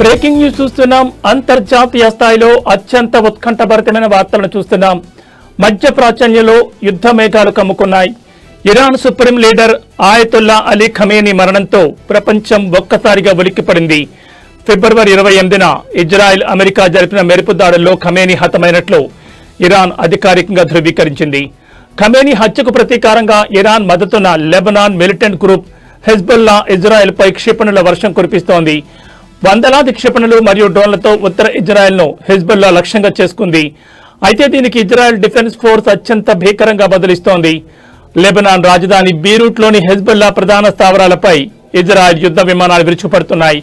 Breaking news చూస్తున్నాం. అంతర్జాతీయ స్థాయిలో అత్యంత ఉత్కంఠభరితమైన వార్తలను చూస్తున్నాం. మధ్య ప్రాచుర్యంలో యుద్ధ మేఘాలు కమ్ముకున్నాయి. Iran supreme leader Ayatollah Ali Khamenei మరణంతో ప్రపంచం ఒక్కసారిగా ఉలిక్కిపడింది. ఫిబ్రవరి 28న ఇజ్రాయెల్ అమెరికా జరిపిన మెరుపు దాడుల్లో ఖమేనీ హతమైనట్లు ఇరాన్ అధికారికంగా ధృవీకరించింది. ఖమేనీ హత్యకు ప్రతీకారంగా ఇరాన్ మద్దతున్న Lebanon militant group Hezbollah Israel పై క్షిపణుల వర్షం కురిపిస్తోంది. వందలాది క్షిపణులు మరియు డ్రోన్లతో ఉత్తర ఇజ్రాయెల్ ను హెజ్బుల్లా లక్ష్యంగా చేసుకుంది. అయితే దీనికి ఇజ్రాయెల్ డిఫెన్స్ ఫోర్స్ అత్యంత భీకరంగా బదులిస్తోంది. లెబనాన్ రాజధాని బీరూట్లోని హెజ్బుల్లా ప్రధాన స్థావరాలపై ఇజ్రాయెల్ యుద్ధ విమానాలు విరుచుకుపడుతున్నాయి.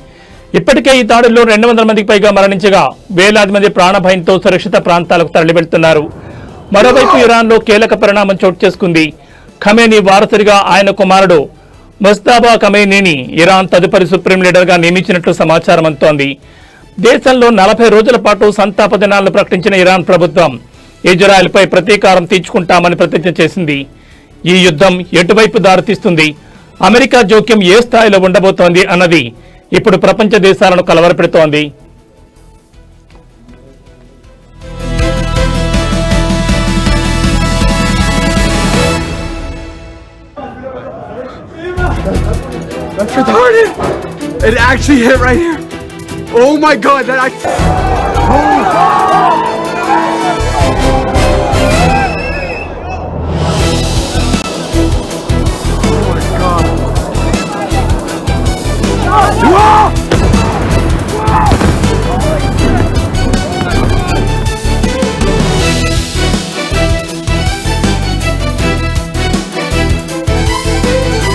ఇప్పటికే ఈ దాడుల్లో 200 మందికి పైగా మరణించగా వేలాది మంది ప్రాణభయంతో సురక్షిత ప్రాంతాలకు తరలివెళ్తున్నారు. మరోవైపు ఇరాన్లో కీలక పరిణామం చోటు చేసుకుంది. ఖమేనీ వారసుడిగా ఆయన కుమారుడు ముజ్తబా ఖమేనీని ఇరాన్ తదుపరి సుప్రీం లీడర్గా నియమించినట్లు సమాచారం అందుతోంది. దేశంలో 40 రోజుల పాటు సంతాప దినాలను ప్రకటించిన ఇరాన్ ప్రభుత్వం ఇజ్రాయెల్పై ప్రతీకారం తీర్చుకుంటామని ప్రతిజ్ఞ చేసింది. ఈ యుద్ధం ఎటువైపు దారితీస్తుంది, అమెరికా జోక్యం ఏ స్థాయిలో ఉండబోతోంది అన్నది ఇప్పుడు ప్రపంచ దేశాలను కలవరపెడుతోంది. It actually hit right here. Oh my god, that